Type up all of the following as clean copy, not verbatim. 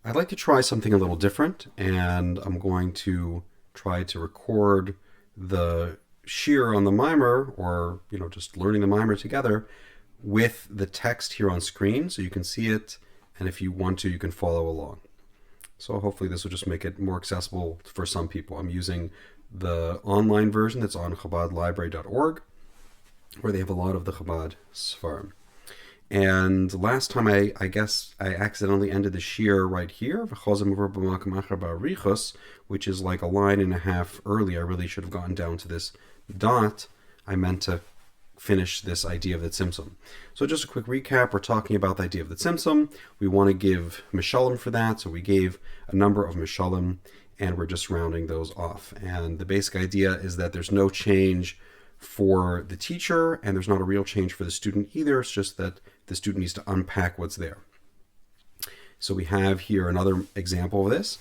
I'd like to try something a little different, and I'm going to try to record the shear on the mimer, or just learning the mimer together with the text here on screen, so you can see it, and if you want to, you can follow along. So hopefully this will just make it more accessible for some people. I'm using the online version that's on chabadlibrary.org, where they have a lot of the Chabad Sfarim. And last time I guess I accidentally ended the shear right here, which is like a line and a half early. I really should have gotten down to this dot. I meant to finish this idea of the tzimtzum. So just a quick recap, we're talking about the idea of the tzimtzum. We want to give mishalim for that, so we gave a number of mishalim, and we're just rounding those off. And the basic idea is that there's no change for the teacher, and there's not a real change for the student either. It's just that the student needs to unpack what's there. So we have here another example of this.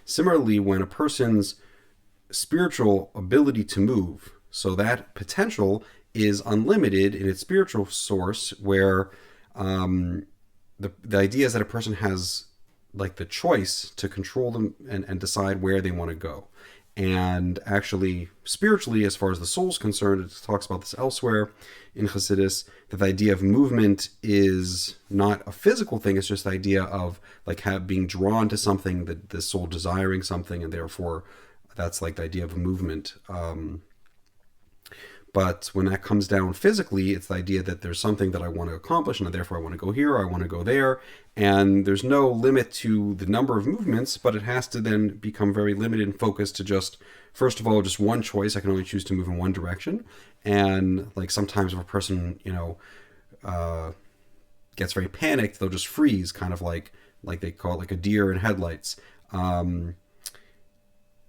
Similarly, when a person's spiritual ability to move, so that potential is unlimited in its spiritual source, where the idea is that a person has like the choice to control them and decide where they want to go. And actually, spiritually, as far as the soul is concerned, it talks about this elsewhere in Chassidus, that the idea of movement is not a physical thing, it's just the idea of like being drawn to something, that the soul desiring something, and therefore that's like the idea of movement. But when that comes down physically, it's the idea that there's something that I want to accomplish, and therefore I want to go here, or I want to go there. And there's no limit to the number of movements, but it has to then become very limited and focused to just, first of all, just one choice. I can only choose to move in one direction. And like sometimes if a person, gets very panicked, they'll just freeze, kind of like they call it like a deer in headlights.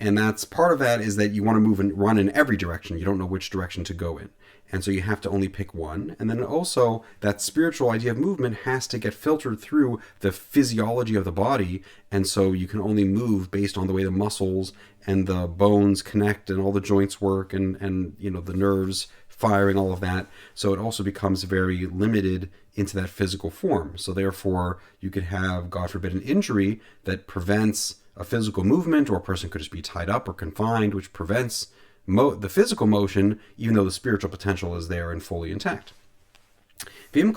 And that's part of that, is that you want to move and run in every direction. You don't know which direction to go in. And so you have to only pick one. And then also that spiritual idea of movement has to get filtered through the physiology of the body. And so you can only move based on the way the muscles and the bones connect and all the joints work and the nerves firing, all of that. So it also becomes very limited into that physical form. So therefore you could have, God forbid, an injury that prevents a physical movement, or a person could just be tied up or confined, which prevents the physical motion, even though the spiritual potential is there and fully intact. And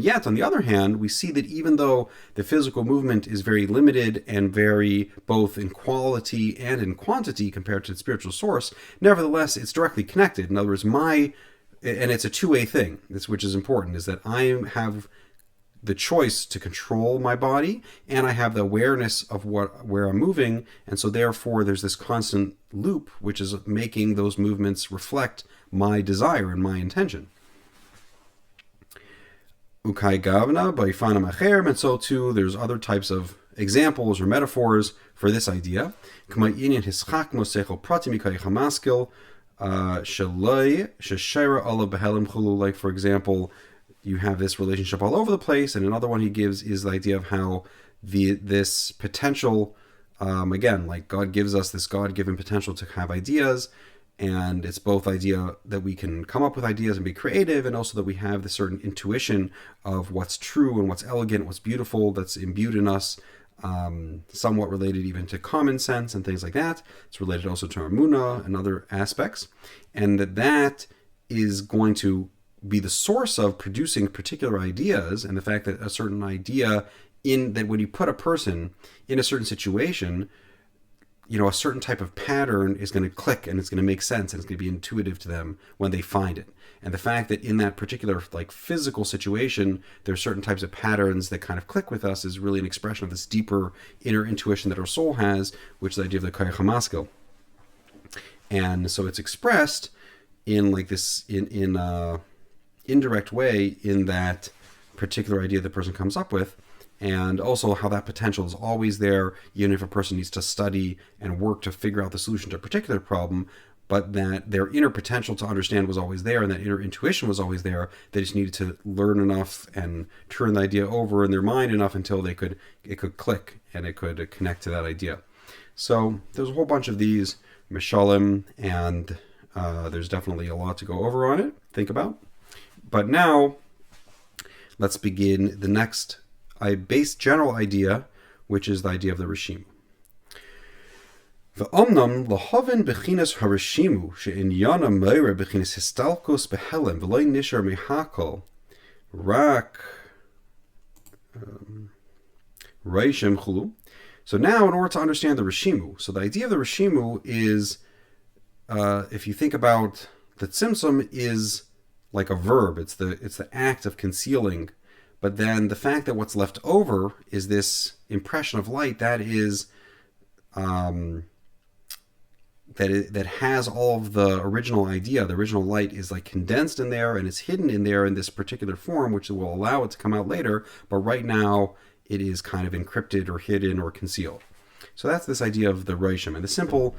yet, on the other hand, we see that even though the physical movement is very limited and very both in quality and in quantity compared to the spiritual source, nevertheless, it's directly connected. In other words, and it's a two-way thing, which is important, is that I have the choice to control my body, and I have the awareness of where I'm moving, and so therefore there's this constant loop which is making those movements reflect my desire and my intention. Ukai gavna ba'ifana macher, and so too there's other types of examples or metaphors for this idea. Like for example, you have this relationship all over the place, and another one he gives is the idea of how this potential, again, like God gives us this God-given potential to have ideas, and it's both idea that we can come up with ideas and be creative, and also that we have this certain intuition of what's true and what's elegant, what's beautiful, that's imbued in us, somewhat related even to common sense and things like that. It's related also to our emunah and other aspects, and that is going to be the source of producing particular ideas, and the fact that a certain idea that when you put a person in a certain situation, a certain type of pattern is going to click and it's going to make sense and it's going to be intuitive to them when they find it. And the fact that in that particular like physical situation, there are certain types of patterns that kind of click with us is really an expression of this deeper inner intuition that our soul has, which is the idea of the koyach hamaskil. And so it's expressed in like this in indirect way in that particular idea the person comes up with, and also how that potential is always there, even if a person needs to study and work to figure out the solution to a particular problem, but that their inner potential to understand was always there, and that inner intuition was always there. They just needed to learn enough and turn the idea over in their mind enough until it could click and it could connect to that idea. So there's a whole bunch of these mishalim, and there's definitely a lot to go over on it, think about. But now, let's begin the next base general idea, which is the idea of the Reshimu. V'omnam lahavin bechinas hareshimu she'inyana meira bechinas histalkos behelem v'loy nishar mehakol rak reishim chulu. So now, in order to understand the Reshimu, so the idea of the Reshimu is, if you think about the tzimtzum is like a verb. It's the act of concealing, but then the fact that what's left over is this impression of light that is that has all of the original idea. The original light is like condensed in there and it's hidden in there in this particular form, which will allow it to come out later. But right now, it is kind of encrypted or hidden or concealed. So that's this idea of the Reshimu. And the simple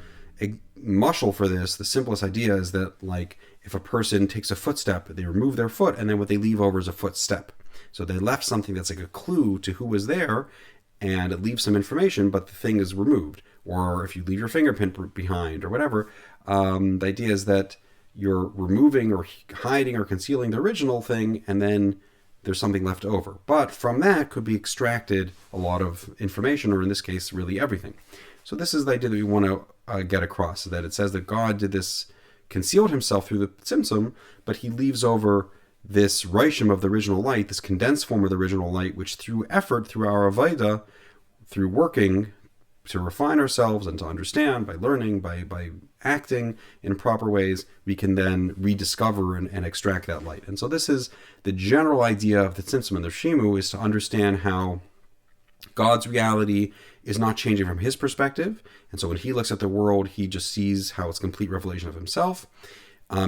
mushal for this, the simplest idea is that, like, if a person takes a footstep, they remove their foot, and then what they leave over is a footstep. So they left something that's like a clue to who was there, and it leaves some information, but the thing is removed. Or if you leave your fingerprint behind or whatever, the idea is that you're removing or hiding or concealing the original thing, and then there's something left over. But from that could be extracted a lot of information, or in this case, really everything. So this is the idea that we want to get across, that it says that God did this, concealed himself through the tzimtzum, but he leaves over this Reshimu of the original light, this condensed form of the original light, which through effort, through our avodah, through working to refine ourselves and to understand, by learning, by acting in proper ways, we can then rediscover and extract that light. And so this is the general idea of the tzimtzum and the Reshimu, is to understand how God's reality is not changing from his perspective. And so when he looks at the world, he just sees how it's complete revelation of himself.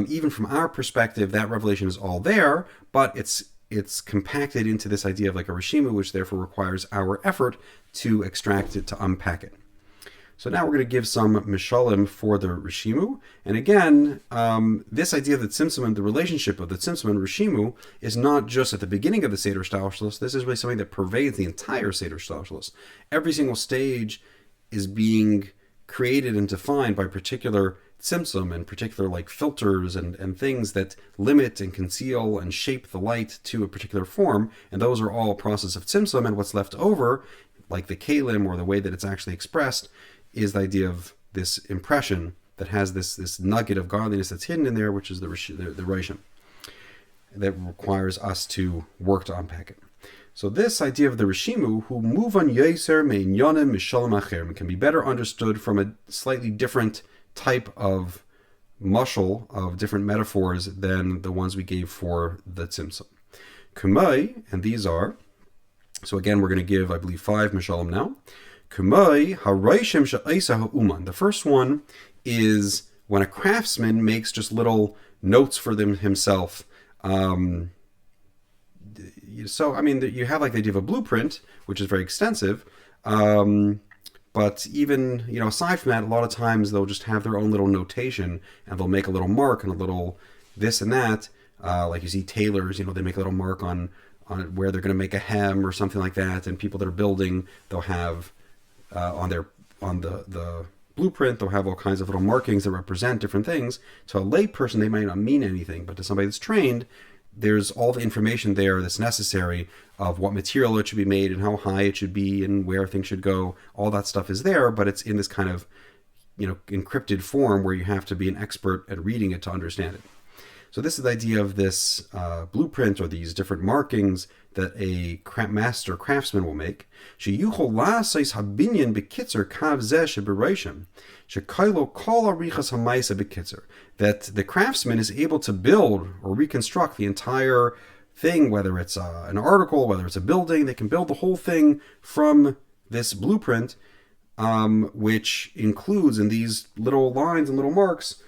Even from our perspective, that revelation is all there, but it's compacted into this idea of like a Reshimu, which therefore requires our effort to extract it, to unpack it. So now we're going to give some mishalim for the Reshimu. And again, this idea of the tzimtzum and the relationship of the tzimtzum and Reshimu is not just at the beginning of the Seder Shtalshalos. This is really something that pervades the entire Seder Shtalshalos. Every single stage is being created and defined by particular tzimtzum and particular like filters and things that limit and conceal and shape the light to a particular form. And those are all a process of tzimtzum, and what's left over, like the kalim or the way that it's actually expressed, is the idea of this impression that has this nugget of godliness that's hidden in there, which is the Reshimu, that requires us to work to unpack it. So this idea of the Reshimu, who move on Yeser me'inyanim mishalim acherim, can be better understood from a slightly different type of mushal, of different metaphors than the ones we gave for the tzimtzum. Kumai, and these are, so again we're going to give, I believe, 5 mishalim now. Kumai hareishim she'isa ha'uman. The first one is when a craftsman makes just little notes for them himself. So, I mean, you have like the idea of a blueprint, which is very extensive. But even, aside from that, a lot of times they'll just have their own little notation, and they'll make a little mark and a little this and that. Like you see tailors, they make a little mark on where they're going to make a hem or something like that. And people that are building, they'll have on the blueprint, they'll have all kinds of little markings that represent different things. To a lay person, they might not mean anything, but to somebody that's trained, there's all the information there that's necessary of what material it should be made and how high it should be and where things should go. All that stuff is there, but it's in this kind of, encrypted form where you have to be an expert at reading it to understand it. So this is the idea of this blueprint, or these different markings that a master craftsman will make. That the craftsman is able to build or reconstruct the entire thing, whether it's an article, whether it's a building. They can build the whole thing from this blueprint, which includes in these little lines and little marks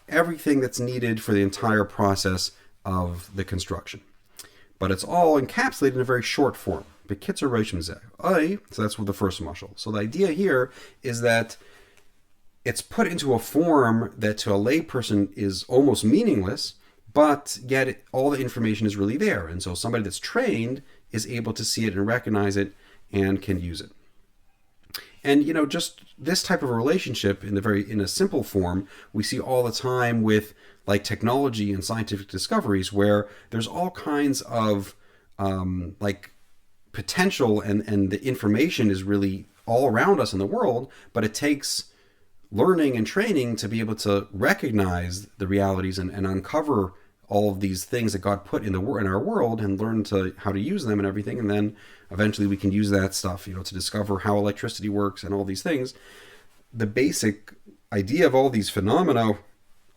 everything that's needed for the entire process of the construction. But it's all encapsulated in a very short form. Bekitzer Reishim Zeh. So that's the first mushal. So the idea here is that it's put into a form that to a lay person is almost meaningless, but yet all the information is really there. And so somebody that's trained is able to see it and recognize it and can use it. And just this type of a relationship in a simple form, we see all the time with like technology and scientific discoveries, where there's all kinds of like potential, and the information is really all around us in the world, but it takes learning and training to be able to recognize the realities and uncover all of these things that God put in our world, and learn how to use them and everything. And then eventually we can use that stuff, to discover how electricity works and all these things. The basic idea of all these phenomena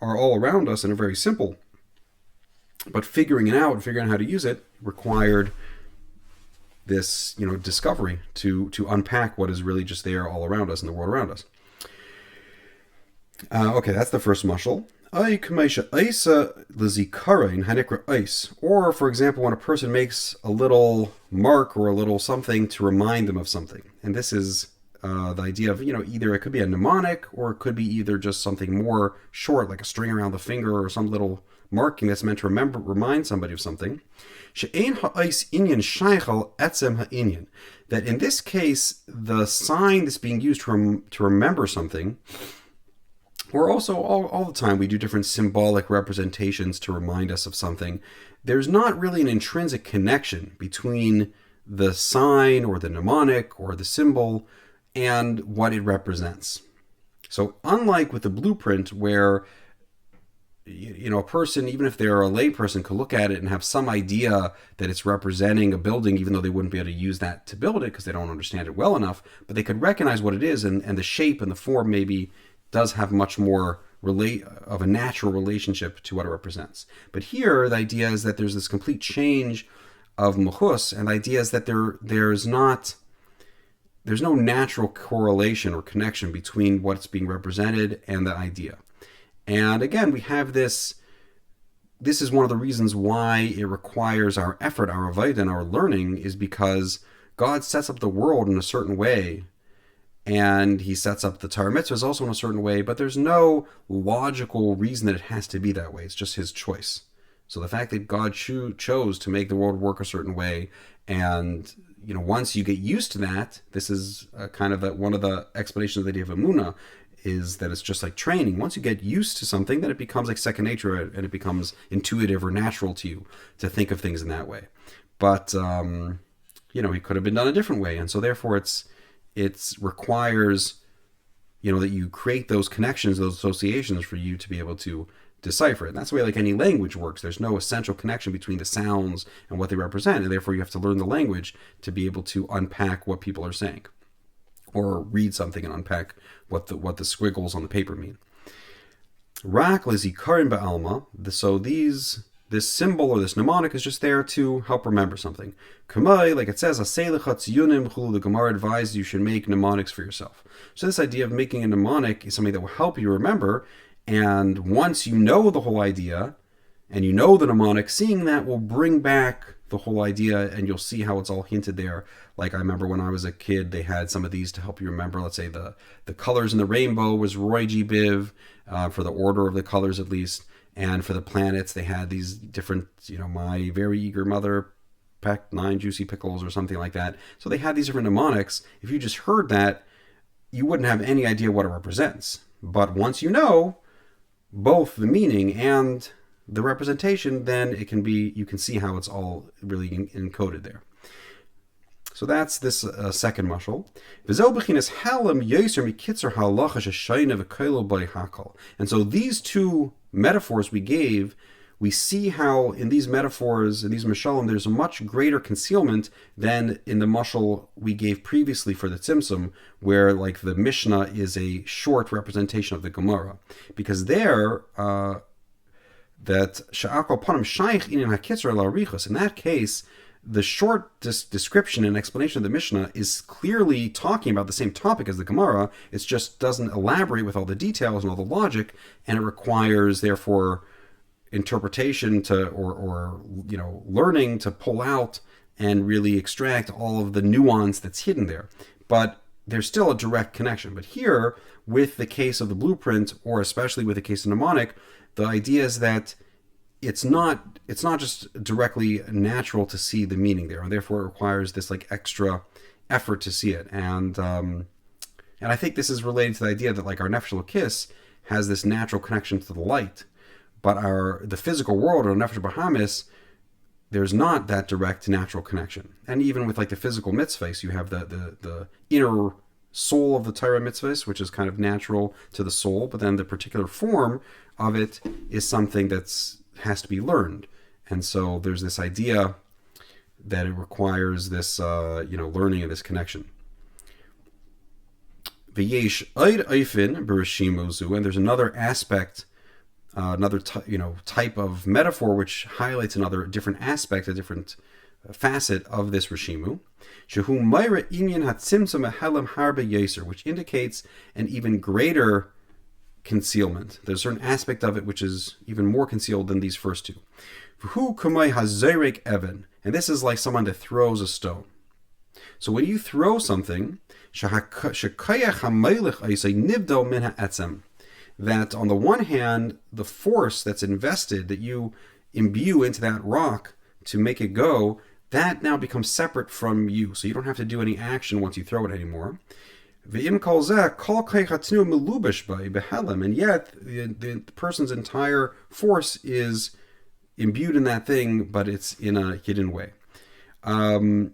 are all around us and are very simple. But figuring it out and figuring out how to use it required this, discovery to unpack what is really just there all around us in the world around us. Okay, that's the first mashal. Or, for example, when a person makes a little mark or a little something to remind them of something. And this is the idea of, either it could be a mnemonic, or it could be either just something more short, like a string around the finger, or some little marking that's meant to remind somebody of something. That in this case, the sign that's being used to remember something, or also all the time we do different symbolic representations to remind us of something, there's not really an intrinsic connection between the sign or the mnemonic or the symbol and what it represents. So unlike with the blueprint, where a person, even if they're a lay person, could look at it and have some idea that it's representing a building, even though they wouldn't be able to use that to build it because they don't understand it well enough, but they could recognize what it is, and the shape and the form maybe does have much more of a natural relationship to what it represents. But here, the idea is that there's this complete change of mechus, and the idea is that there's no natural correlation or connection between what's being represented and the idea. And again, we have this is one of the reasons why it requires our effort, our avodah, and our learning, is because God sets up the world in a certain way, and he sets up the Torah mitzvahs also in a certain way, but there's no logical reason that it has to be that way. It's just his choice. So the fact that God chose to make the world work a certain way, and once you get used to that, this is kind of one of the explanations of the idea of emunah, is that it's just like training. Once you get used to something, then it becomes like second nature, and it becomes intuitive or natural to you to think of things in that way. But it could have been done a different way, and so therefore it requires that you create those connections, those associations, for you to be able to decipher it. And that's the way like any language works. There's no essential connection between the sounds and what they represent, and therefore you have to learn the language to be able to unpack what people are saying, or read something and unpack what the squiggles on the paper mean. Rak lezikarin ba'alma. So this symbol or this mnemonic is just there to help remember something. Kamai, like it says, the Gemara advised you should make mnemonics for yourself. So this idea of making a mnemonic is something that will help you remember. And once you know the whole idea, and you know the mnemonic, seeing that will bring back the whole idea, and you'll see how it's all hinted there. Like I remember when I was a kid, they had some of these to help you remember. Let's say the colors in the rainbow was Roy G. Biv, for the order of the colors at least. And for the planets, they had these different, my very eager mother packed 9 juicy pickles or something like that. So they had these different mnemonics. If you just heard that, you wouldn't have any idea what it represents. But once you know both the meaning and the representation, then you can see how it's all really encoded there. So that's this second mashal. And so these two metaphors we gave, we see how in these metaphors, in these mashalim, there's a much greater concealment than in the mashal we gave previously for the tzimtzum, where like the Mishnah is a short representation of the Gemara. Because there, that sha'akol panim shaykh inin hakitzer la'arichos, in that case, the short description and explanation of the Mishnah is clearly talking about the same topic as the Gemara. It just doesn't elaborate with all the details and all the logic, and it requires, therefore, interpretation or learning to pull out and really extract all of the nuance that's hidden there. But there's still a direct connection. But here, with the case of the blueprint, or especially with the case of mnemonic, the idea is that it's not just directly natural to see the meaning there, and therefore it requires this like extra effort to see it. And And I think this is related to the idea that like our nefesh elokis has this natural connection to the light, but the physical world, or nefesh bahamis, there's not that direct natural connection. And even with like the physical mitzvahs, you have the inner soul of the Torah mitzvahs, which is kind of natural to the soul, but then the particular form of it is something that's has to be learned. And so there's this idea that it requires this learning and this connection. V'yesh oid oifin b'Reshimu zu, and there's another aspect, type of metaphor which highlights another different aspect, a different facet of this Reshimu, shehu mayra inyan hatzimtzum ehelem harbe yeser, which indicates an even greater concealment. There's a certain aspect of it which is even more concealed than these first two. V'hu kumay hazerek even, and this is like someone that throws a stone. So when you throw something, that on the one hand, the force that's invested, that you imbue into that rock to make it go, that now becomes separate from you. So you don't have to do any action once you throw it anymore. And yet the person's entire force is imbued in that thing, but it's in a hidden way. But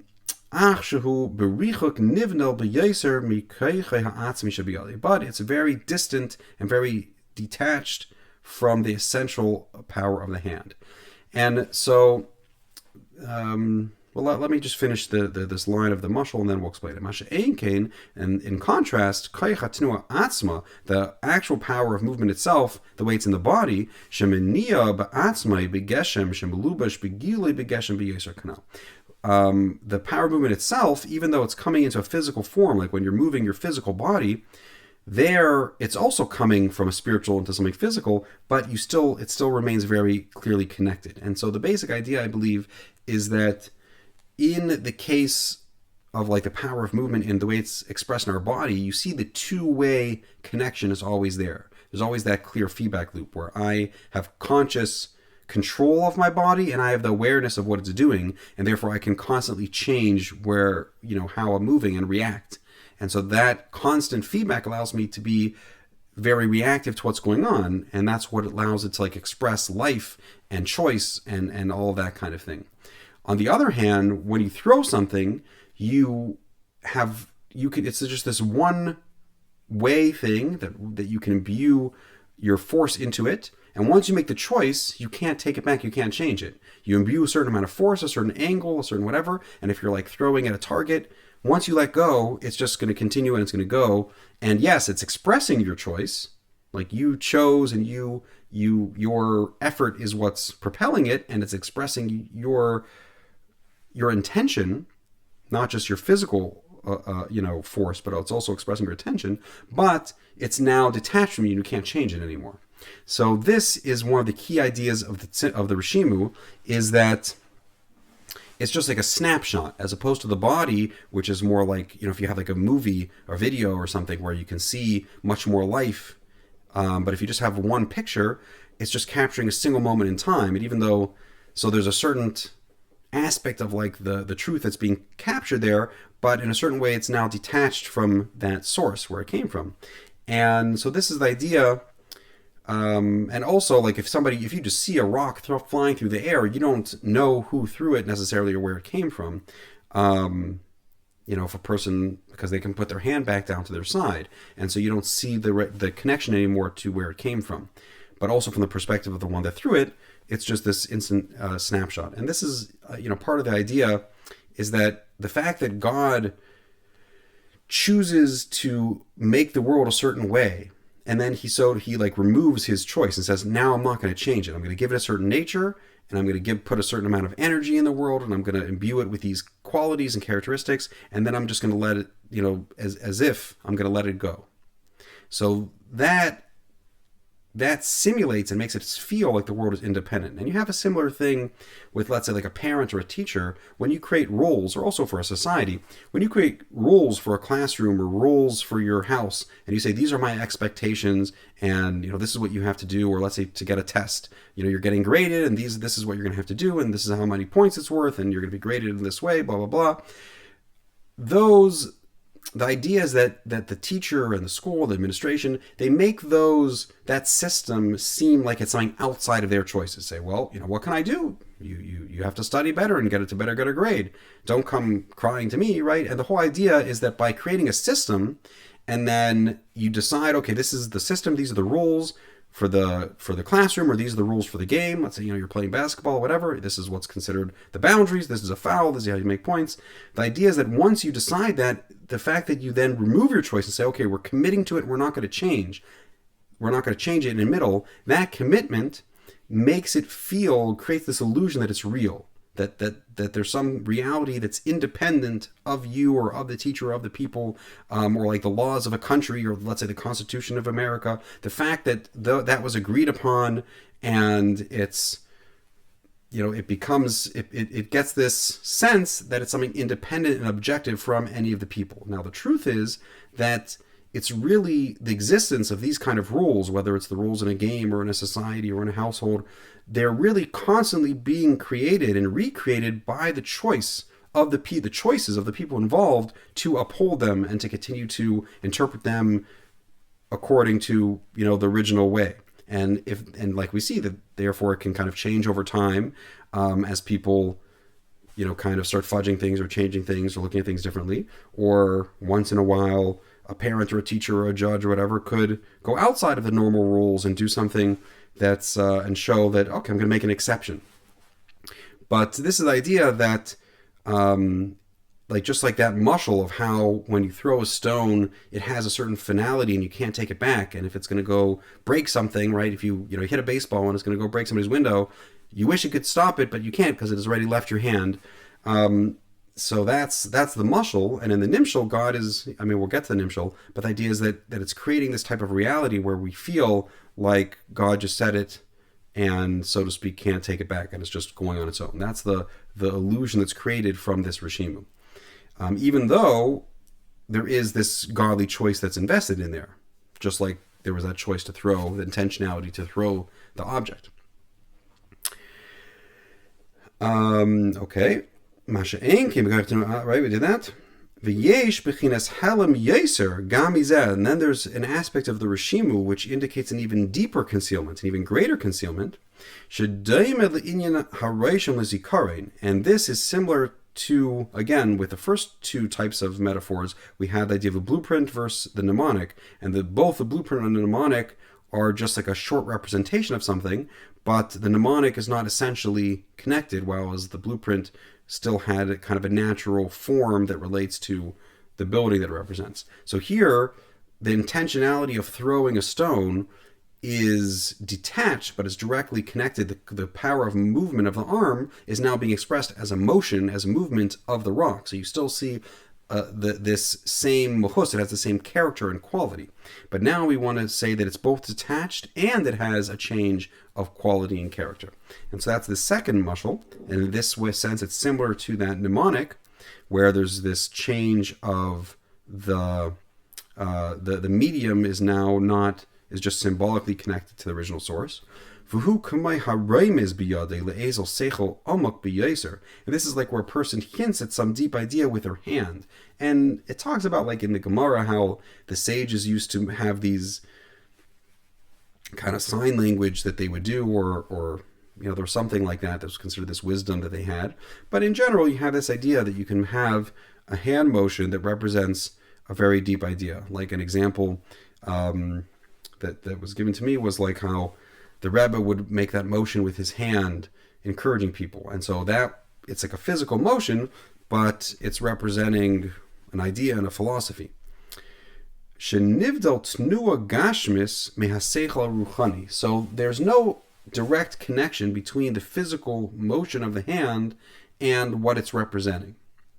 it's very distant and very detached from the essential power of the hand. And so, let me just finish this line of the mashal, and then we'll explain it. And in contrast, the actual power of movement itself, the way it's in the body, the power movement itself, even though it's coming into a physical form, like when you're moving your physical body, it's also coming from a spiritual into something physical, but it still remains very clearly connected. And so the basic idea, I believe, is that in the case of like the power of movement and the way it's expressed in our body, you see the two-way connection is always there. There's always that clear feedback loop where I have conscious control of my body and I have the awareness of what it's doing, and therefore I can constantly change how I'm moving and react. And so that constant feedback allows me to be very reactive to what's going on, and that's what allows it to like express life and choice and all that kind of thing. On the other hand, when you throw something, it's just this one way thing that you can imbue your force into it. And once you make the choice, you can't take it back, you can't change it. You imbue a certain amount of force, a certain angle, a certain whatever, and if you're like throwing at a target, once you let go, it's just going to continue and it's going to go. And yes, it's expressing your choice, like you chose, and your effort is what's propelling it, and it's expressing your intention, not just your physical force, but it's also expressing your intention, but it's now detached from you and you can't change it anymore. So this is one of the key ideas of the Reshimu, is that it's just like a snapshot, as opposed to the body, which is more like, if you have like a movie or video or something where you can see much more life. But if you just have one picture, it's just capturing a single moment in time. And so there's a certain aspect of like the truth that's being captured there, but in a certain way it's now detached from that source where it came from. And so this is the idea. And also, like if you just see a rock flying through the air, you don't know who threw it necessarily or where it came from. If a person, because they can put their hand back down to their side, and so you don't see the connection anymore to where it came from. But also from the perspective of the one that threw it, it's just this instant snapshot. And this is, part of the idea is that the fact that God chooses to make the world a certain way, and then he removes his choice and says, now I'm not going to change it. I'm going to give it a certain nature, and I'm going to put a certain amount of energy in the world, and I'm going to imbue it with these qualities and characteristics, and then I'm just going to let it, as if I'm going to let it go. So that simulates and makes it feel like the world is independent. And you have a similar thing with, let's say, like a parent or a teacher. When you create roles, or also for a society, when you create rules for a classroom or rules for your house, and you say, these are my expectations, and this is what you have to do, or let's say to get a test, you're getting graded, and this is what you're going to have to do, and this is how many points it's worth, and you're going to be graded in this way, blah, blah, blah. Those the idea is that the teacher and the school, the administration, they make that system seem like it's something outside of their choices. Say, well, what can I do? You have to study better and get a better grade. Don't come crying to me, right? And the whole idea is that by creating a system, and then you decide, okay, this is the system, these are the rules for the classroom, or these are the rules for the game. Let's say you're playing basketball, whatever. This is what's considered the boundaries. This is a foul. This is how you make points. The idea is that once you decide that, the fact that you then remove your choice and say, okay, we're committing to it. We're not going to change. We're not going to change it in the middle. That commitment makes it creates this illusion that it's real. That there's some reality that's independent of you or of the teacher or of the people, or like the laws of a country, or let's say the Constitution of America. The fact that that was agreed upon, and it's it gets this sense that it's something independent and objective from any of the people. Now the truth is that it's really the existence of these kind of rules, whether it's the rules in a game or in a society or in a household, they're really constantly being created and recreated by the choices of the people involved to uphold them and to continue to interpret them according to the original way. And like we see that, therefore it can kind of change over time, as people kind of start fudging things or changing things or looking at things differently, or once in a while a parent or a teacher or a judge or whatever could go outside of the normal rules and do something that's and show that, okay, I'm going to make an exception. But this is the idea that just like that mushal of how when you throw a stone, it has a certain finality and you can't take it back. And if it's going to go break something, right? If you hit a baseball and it's going to go break somebody's window, you wish you could stop it, but you can't because it has already left your hand. So that's the mushal, and in the nimshal, God is, we'll get to the nimshal, but the idea is that it's creating this type of reality where we feel like God just said it and, so to speak, can't take it back, and it's just going on its own. That's the illusion that's created from this Reshimu. Even though there is this godly choice that's invested in there, just like there was that choice to throw, the intentionality to throw the object. Okay. Masha Ein came right, we did that. V'yesh b'chinas halam yeser gam izeh, and then there's an aspect of the Reshimu which indicates an even deeper concealment, an even greater concealment. Shedaim le'inyan hareishim lezikarein, and this is similar to, again, with the first two types of metaphors, we had the idea of a blueprint versus the mnemonic, and both the blueprint and the mnemonic are just like a short representation of something, but the mnemonic is not essentially connected, whereas the blueprint still had kind of a natural form that relates to the building that it represents. So here, the intentionality of throwing a stone is detached, but is directly connected. The power of movement of the arm is now being expressed as a motion, as a movement of the rock. So you still see this same muhus, it has the same character and quality. But now we want to say that it's both detached and it has a change of quality and character. And so that's the second mushal. And in this sense, it's similar to that mnemonic, where there's this change of the medium is just symbolically connected to the original source. And this is like where a person hints at some deep idea with their hand. And it talks about, like in the Gemara, how the sages used to have these kind of sign language that they would do, or there was something like that was considered this wisdom that they had. But in general, you have this idea that you can have a hand motion that represents a very deep idea. Like an example that was given to me was like how the Rebbe would make that motion with his hand, encouraging people. And so that it's like a physical motion, but it's representing an idea and a philosophy. So there's no direct connection between the physical motion of the hand and what it's representing.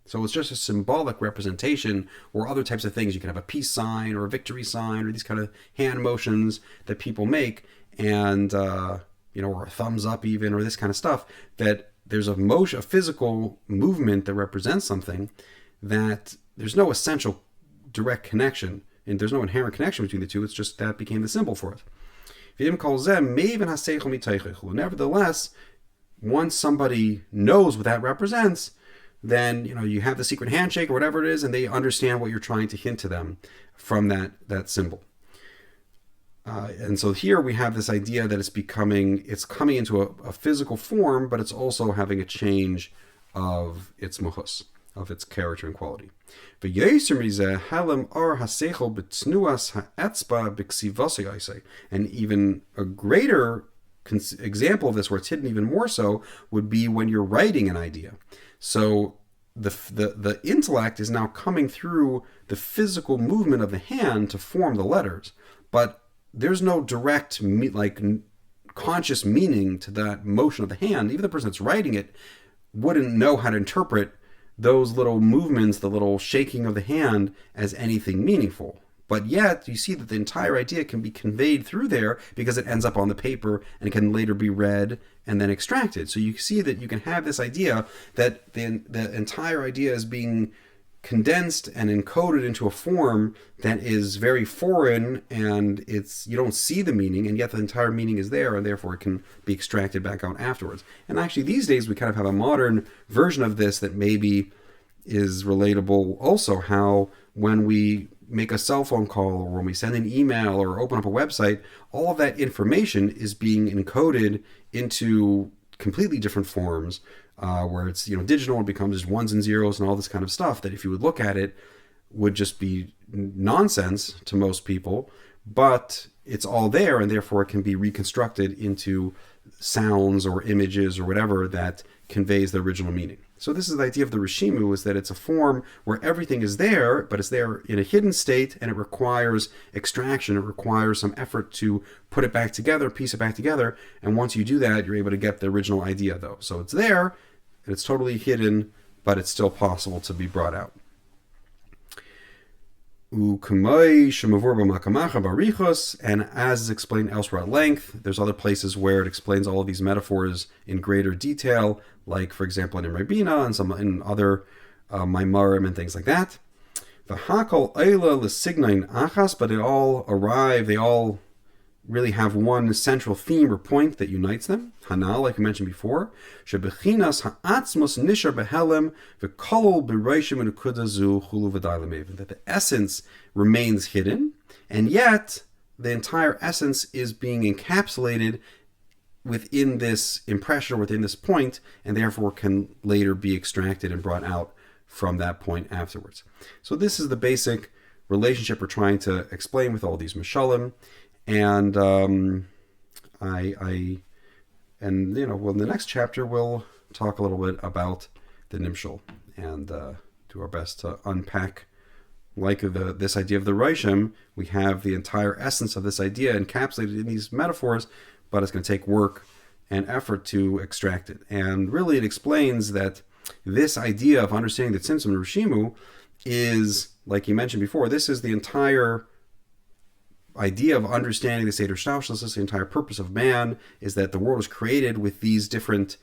So it's just a symbolic representation, or other types of things. You can have a peace sign or a victory sign, or these kind of hand motions that people make, and or a thumbs up even, or this kind of stuff, that there's a motion, a physical movement that represents something, that there's no essential direct connection, and there's no inherent connection between the two. It's just that became the symbol for it. Nevertheless, once somebody knows what that represents, then you have the secret handshake or whatever it is, and they understand what you're trying to hint to them from that symbol. And so here we have this idea that it's coming into a physical form, but it's also having a change of its muhus, of its character and quality. And even a greater example of this, where it's hidden even more so, would be when you're writing an idea. So the intellect is now coming through the physical movement of the hand to form the letters, but there's no direct conscious meaning to that motion of the hand. Even the person that's writing it wouldn't know how to interpret those little movements, the little shaking of the hand, as anything meaningful. But yet, you see that the entire idea can be conveyed through there because it ends up on the paper and it can later be read and then extracted. So you see that you can have this idea that the entire idea is being condensed and encoded into a form that is very foreign, and you don't see the meaning, and yet the entire meaning is there, and therefore it can be extracted back out afterwards. And actually these days we kind of have a modern version of this that maybe is relatable also, how when we make a cell phone call or when we send an email or open up a website, all of that information is being encoded into completely different forms, where it's digital and becomes just ones and zeros and all this kind of stuff that if you would look at it would just be nonsense to most people, but it's all there, and therefore it can be reconstructed into sounds or images or whatever that conveys the original meaning. So this is the idea of the Reshimu, is that it's a form where everything is there, but it's there in a hidden state, and it requires extraction. It requires some effort to put it back together, piece it back together, and once you do that, you're able to get the original idea, though. So it's there, and it's totally hidden, but it's still possible to be brought out. And as is explained elsewhere at length, there's other places where it explains all of these metaphors in greater detail, like, for example, in Rabina and some in other Maimarim and things like that. V'hakol eila l'signain achas, but they all arrive, they all really have one central theme or point that unites them. Hanal, like I mentioned before, shebechinas ha'atzmos nishar behelem v'kolol b'reishim u'nekuda zu chulu v'dai l'meven, that the essence remains hidden, and yet the entire essence is being encapsulated within this impression, within this point, and therefore can later be extracted and brought out from that point afterwards. So this is the basic relationship we're trying to explain with all these mashalim. And in the next chapter we'll talk a little bit about the nimshal and do our best to unpack, like this idea of the Reshimu. We have the entire essence of this idea encapsulated in these metaphors, but it's going to take work and effort to extract it. And really, it explains that this idea of understanding the Tzimtzum and Reshimu is, like you mentioned before, this is the entire idea of understanding the Seder Shtaushlis. The entire purpose of man is that the world was created with these different,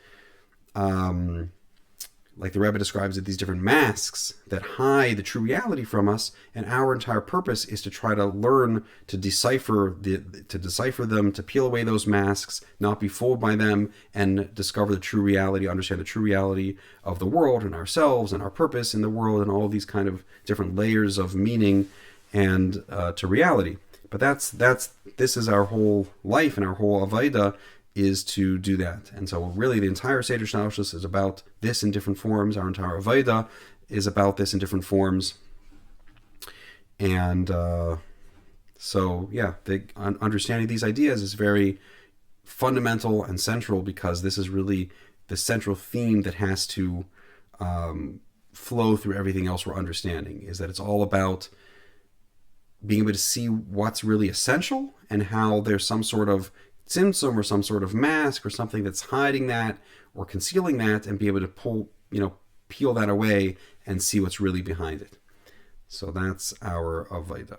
like the Rebbe describes it, these different masks that hide the true reality from us, and our entire purpose is to try to learn to decipher them, to peel away those masks, not be fooled by them, and discover the true reality, understand the true reality of the world and ourselves and our purpose in the world, and all of these kind of different layers of meaning and to reality. But this is our whole life, and our whole Avaida is to do that. And so really the entire Seder Shnaushus is about this in different forms. Our entire Avaida is about this in different forms. And understanding these ideas is very fundamental and central, because this is really the central theme that has to flow through everything else we're understanding, is that it's all about being able to see what's really essential, and how there's some sort of tzimtzum or some sort of mask or something that's hiding that or concealing that, and be able to peel that away and see what's really behind it. So that's our Avaida.